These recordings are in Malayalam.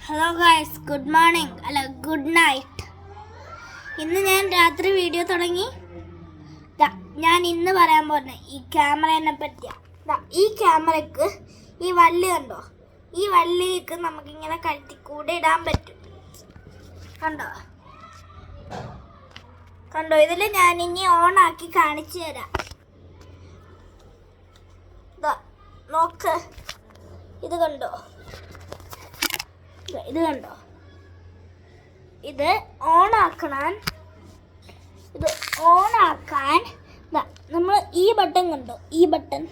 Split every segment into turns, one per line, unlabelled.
ഹലോ ഗായ്സ്, ഗുഡ് മോർണിംഗ് അല്ല ഗുഡ് നൈറ്റ്. ഇന്ന് ഞാൻ രാത്രി വീഡിയോ തുടങ്ങി. ഞാൻ ഇന്ന് പറയാൻ പോകുന്ന ഈ ക്യാമറയെ പറ്റിയാണ്. ഈ ക്യാമറയ്ക്ക് ഈ വള്ളി കണ്ടോ, ഈ വള്ളിക്ക് നമുക്കിങ്ങനെ കഴുത്തിക്കൂടെ ഇടാൻ പറ്റും. കണ്ടോ കണ്ടോ ഇതിൽ ഞാൻ ഇനി ഓൺ ആക്കി കാണിച്ചു തരാം. നോക്ക്, ഇത് കണ്ടോ, ഇത് കണ്ടോ, ഇത് ഓണാക്കാൻ നമ്മൾ ഈ ബട്ടൺ കണ്ടോ, ഈ ബട്ടൺ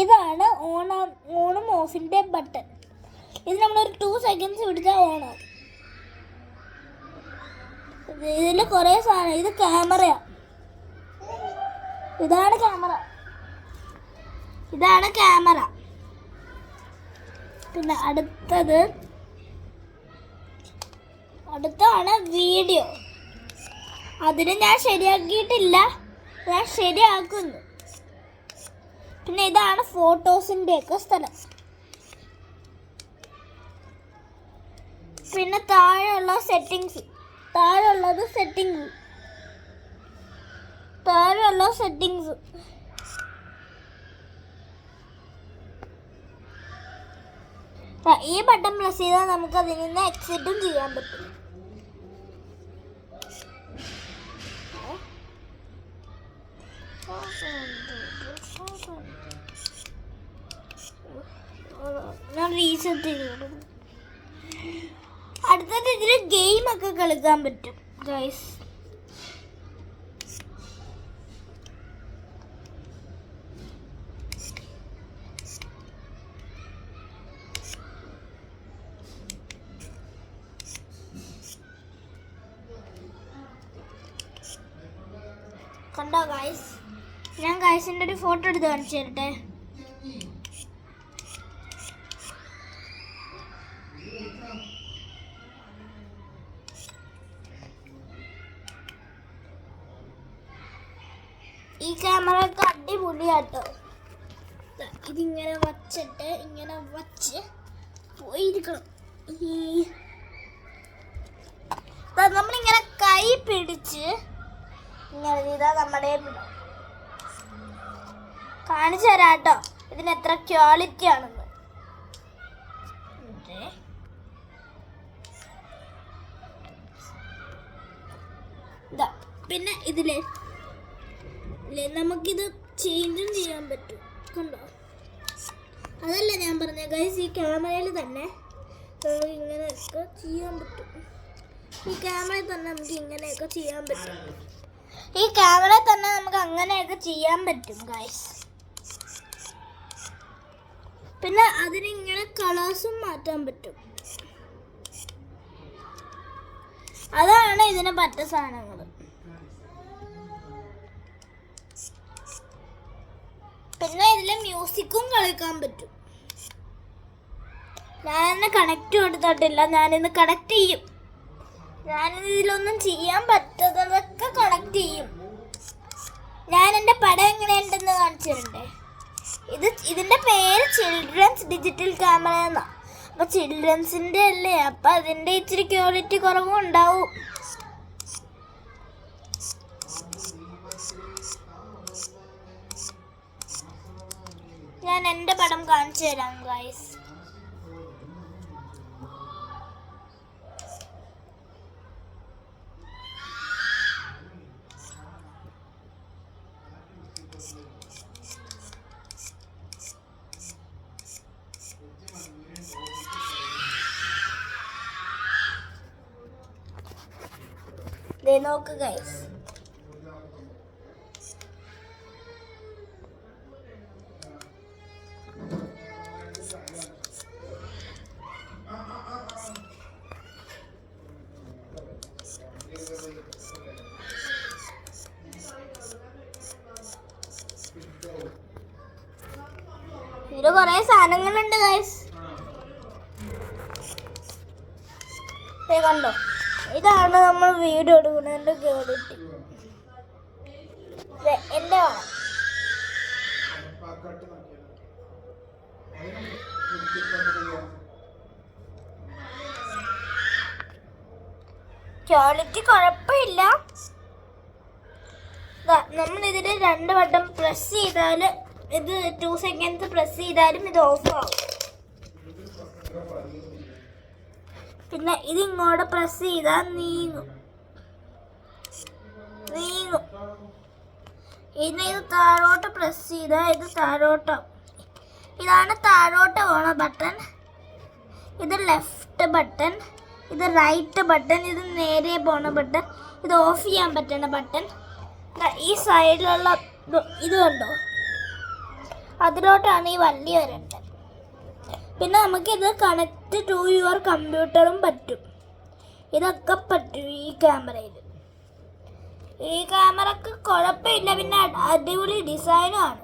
ഇതാണ് ഓണും ഓഫിൻ്റെ ബട്ടൺ. ഇത് നമ്മളൊരു 2 സെക്കൻഡ്സ് പിടിച്ചാൽ ഓണാകും. ഇതിൽ കുറേ സാധനം, ഇത് ക്യാമറയാണ്, ഇതാണ് ക്യാമറ. പിന്നെ അടുത്താണ് വീഡിയോ. അതിന് ഞാൻ ശരിയാക്കിയിട്ടില്ല, ഞാൻ ശരിയാക്കുന്നു. പിന്നെ ഇതാണ് ഫോട്ടോസിൻ്റെയൊക്കെ സ്ഥലം. പിന്നെ താഴെയുള്ളത് സെറ്റിങ്സ്. ഈ ബട്ടൺ പ്രസ് ചെയ്താൽ നമുക്ക് അതിൽ നിന്ന് എക്സിറ്റും ചെയ്യാൻ പറ്റും. ഞാൻ റീസെറ്റ് ചെയ്തു. അടുത്തത് ഇതിൽ ഗെയിമൊക്കെ കളിക്കാൻ പറ്റും ഗൈസ്. കണ്ടോ ഗൈസ്, ഞാൻ ഗൈസിൻ്റെ ഒരു ഫോട്ടോ എടുത്ത് കാണിച്ചു തരട്ടെ. ഈ ക്യാമറ ഒക്കെ അടിപൊളിയാട്ടോ. ഇതിങ്ങനെ വച്ചിട്ട് ഇങ്ങനെ വച്ച് പോയിരിക്കണം. നമ്മളിങ്ങനെ കൈ പിടിച്ച് ഇങ്ങനെ ചെയ്താൽ നമ്മുടെ കാണിച്ചു തരാം കേട്ടോ ഇതിന് എത്ര ക്വാളിറ്റി ആണെന്ന്. പിന്നെ ഇതില് നമുക്കിത് ചേഞ്ചും ചെയ്യാൻ പറ്റും. കണ്ടോ, അതല്ല ഞാൻ പറഞ്ഞ ഗൈസ്, ഈ ക്യാമറയിൽ തന്നെ നമുക്ക് ഇങ്ങനെയൊക്കെ ചെയ്യാൻ പറ്റും. ഈ ക്യാമറയിൽ തന്നെ നമുക്ക് ഇങ്ങനെയൊക്കെ ചെയ്യാൻ പറ്റും. അങ്ങനെയൊക്കെ ചെയ്യാൻ പറ്റും ഗൈസ്. പിന്നെ അതിനിങ്ങനെ കളേഴ്സും മാറ്റാൻ പറ്റും. അതാണ് ഇതിന് പറ്റ സാധനങ്ങൾ. പിന്നെ ഇതിൽ മ്യൂസിക്കും കളിക്കാൻ പറ്റും. ഞാനിന്ന് കണക്ട് കൊടുത്തിട്ടില്ല, ഞാനിന്ന് കണക്ട് ചെയ്യും. ഞാനിതിലൊന്നും ചെയ്യാൻ പറ്റാത്തതൊക്കെ കണക്ട് ചെയ്യും. ഞാൻ എൻ്റെ പടം എങ്ങനെയുണ്ടെന്ന് കാണിച്ചു തരണ്ടേ. ഇതിൻ്റെ പേര് ചിൽഡ്രൻസ് ഡിജിറ്റൽ ക്യാമറ എന്നാണ്. അപ്പോൾ ചിൽഡ്രൻസിൻ്റെ അല്ലേ, അപ്പം അതിൻ്റെ ഇച്ചിരി ക്വാളിറ്റി കുറവും ഉണ്ടാവും. ഞാൻ എൻ്റെ പടം കാണിച്ചു തരാം ഗൈസ്. നോക്ക് ഗൈസ്, ഇതിൽ കുറേ സാധനങ്ങളുണ്ട് ഗൈസ്. കണ്ടോ, ഇതാണ് നമ്മൾ വീഡിയോ എടുക്കുന്നതിൻ്റെ ക്വാളിറ്റി. എൻ്റെ ക്വാളിറ്റി കുഴപ്പമില്ല. നമ്മൾ ഇതിൽ 2 വട്ടം പ്രസ് ചെയ്താൽ ഇത് 2 സെക്കൻഡ്സ് പ്രസ് ചെയ്താലും ഇത് ഓഫ് ആവും. പിന്നെ ഇത് ഇങ്ങോട്ട് പ്രസ് ചെയ്താൽ നീങ്ങും. ഇനി ഇത് താഴോട്ട് പ്രസ് ചെയ്താൽ ഇത് താഴോട്ടാവും. ഇതാണ് താഴോട്ട് പോണ ബട്ടൺ. ഇത് ലെഫ്റ്റ് ബട്ടൺ, ഇത് റൈറ്റ് ബട്ടൺ, ഇത് നേരെ പോണ ബട്ടൺ, ഇത് ഓഫ് ചെയ്യാൻ പറ്റുന്ന ബട്ടൺ. ഈ സൈഡിലുള്ള ഇത് കണ്ടോ, അതിലോട്ടാണ് ഈ വള്ളി വരേണ്ടത്. പിന്നെ നമുക്കിത് കണക്ട് ടു യുവർ കമ്പ്യൂട്ടറും പറ്റും. ഇതൊക്കെ പറ്റും ഈ ക്യാമറയിൽ. ഈ ക്യാമറക്ക് കുഴപ്പമില്ല. പിന്നെ അടിപൊളി ഡിസൈനും ആണ്.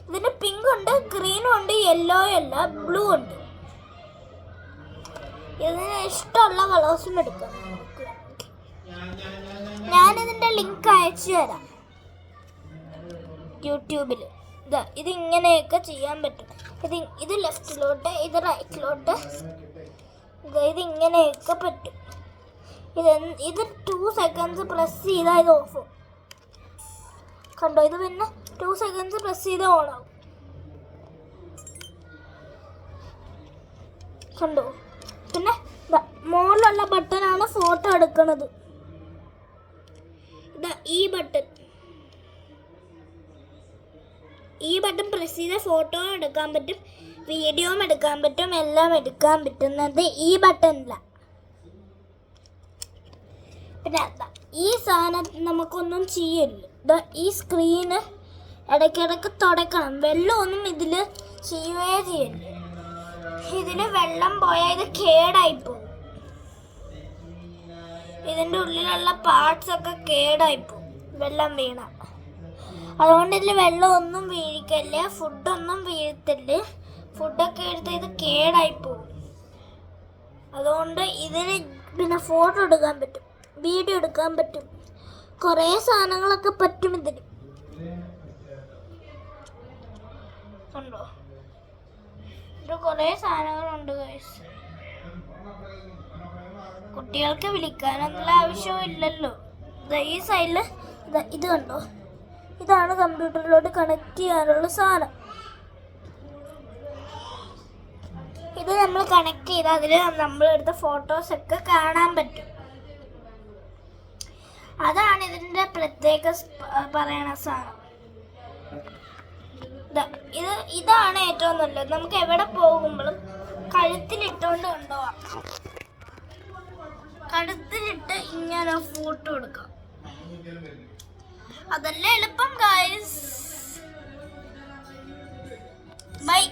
ഇതിന് പിങ്ക് ഉണ്ട്, ഗ്രീനും ഉണ്ട്, യെല്ലോ അല്ല, ബ്ലൂ ഉണ്ട്. ഇതിന് ഇഷ്ടമുള്ള കളേഴ്സും എടുക്കാം. ഞാനിതിൻ്റെ ലിങ്ക് അയച്ചു തരാം യൂട്യൂബിൽ. ഇത് ഇങ്ങനെയൊക്കെ ചെയ്യാൻ പറ്റും. ഇത് ലെഫ്റ്റിലോട്ട്, ഇത് റൈറ്റിലോട്ട്, ഇത് ഇങ്ങനെയൊക്കെ പറ്റും. ഇത് 2 സെക്കൻഡ്സ് പ്രസ് ചെയ്താൽ ഇത് ഓഫ് ആവും. കണ്ടോ, ഇത് പിന്നെ 2 സെക്കൻഡ്സ് പ്രസ് ചെയ്ത് ഓൺ ആവും. കണ്ടോ. പിന്നെ മുകളിലുള്ള ബട്ടണാണ് ഫോട്ടോ എടുക്കുന്നത്. ഈ ബട്ടൺ പ്രസ് ചെയ്താൽ ഫോട്ടോയും എടുക്കാൻ പറ്റും, വീഡിയോയും എടുക്കാൻ പറ്റും, എല്ലാം എടുക്കാൻ പറ്റുന്നത് ഈ ബട്ടണിലാണ്. പിന്നെ ഈ സാധനം നമുക്കൊന്നും ചെയ്യില്ല. ഈ സ്ക്രീന് ഇടയ്ക്കിടയ്ക്ക് തുടക്കണം. വെള്ളമൊന്നും ഇതിൽ ചെയ്യുകയേ ചെയ്യില്ല. ഇതിന് വെള്ളം പോയാൽ ഇത് കേടായിപ്പോവും. ഇതിൻ്റെ ഉള്ളിലുള്ള പാർട്സൊക്കെ കേടായിപ്പോവും വെള്ളം വീണ. അതുകൊണ്ട് ഇതിൽ വെള്ളമൊന്നും വീഴിക്കല്ലേ, ഫുഡൊന്നും വീഴത്തില്ല. ഫുഡൊക്കെ എടുത്ത് ഇത് കേടായിപ്പോവും. അതുകൊണ്ട് ഇതിന് പിന്നെ ഫോട്ടോ എടുക്കാൻ പറ്റും, വീഡിയോ എടുക്കാൻ പറ്റും, കുറേ സാധനങ്ങളൊക്കെ പറ്റും ഇതിന്. ഉണ്ടോ, ഇത് കുറേ സാധനങ്ങളുണ്ട് ഗൈസ്. കുട്ടികൾക്ക് വിളിക്കാനൊന്നുള്ള ആവശ്യമില്ലല്ലോ. ഈ സൈഡിൽ ഇത് കണ്ടോ, ഇതാണ് കമ്പ്യൂട്ടറിലോട്ട് കണക്ട് ചെയ്യാനുള്ള സാധനം. ഇത് നമ്മൾ കണക്ട് ചെയ്ത് അതിൽ നമ്മളെടുത്ത ഫോട്ടോസൊക്കെ കാണാൻ പറ്റും. അതാണ് ഇതിൻ്റെ പ്രത്യേക പറയണ സാധനം. ഇതാണ് ഏറ്റവും നല്ലത്. നമുക്ക് എവിടെ പോകുമ്പോഴും കഴുത്തിലിട്ടുകൊണ്ട് കൊണ്ടുപോകാം. കഴുത്തിലിട്ട് ഇങ്ങനെ ഫോട്ടോ എടുക്കാം. അതല്ലേ എളുപ്പം ഗൈസ്. ബൈ.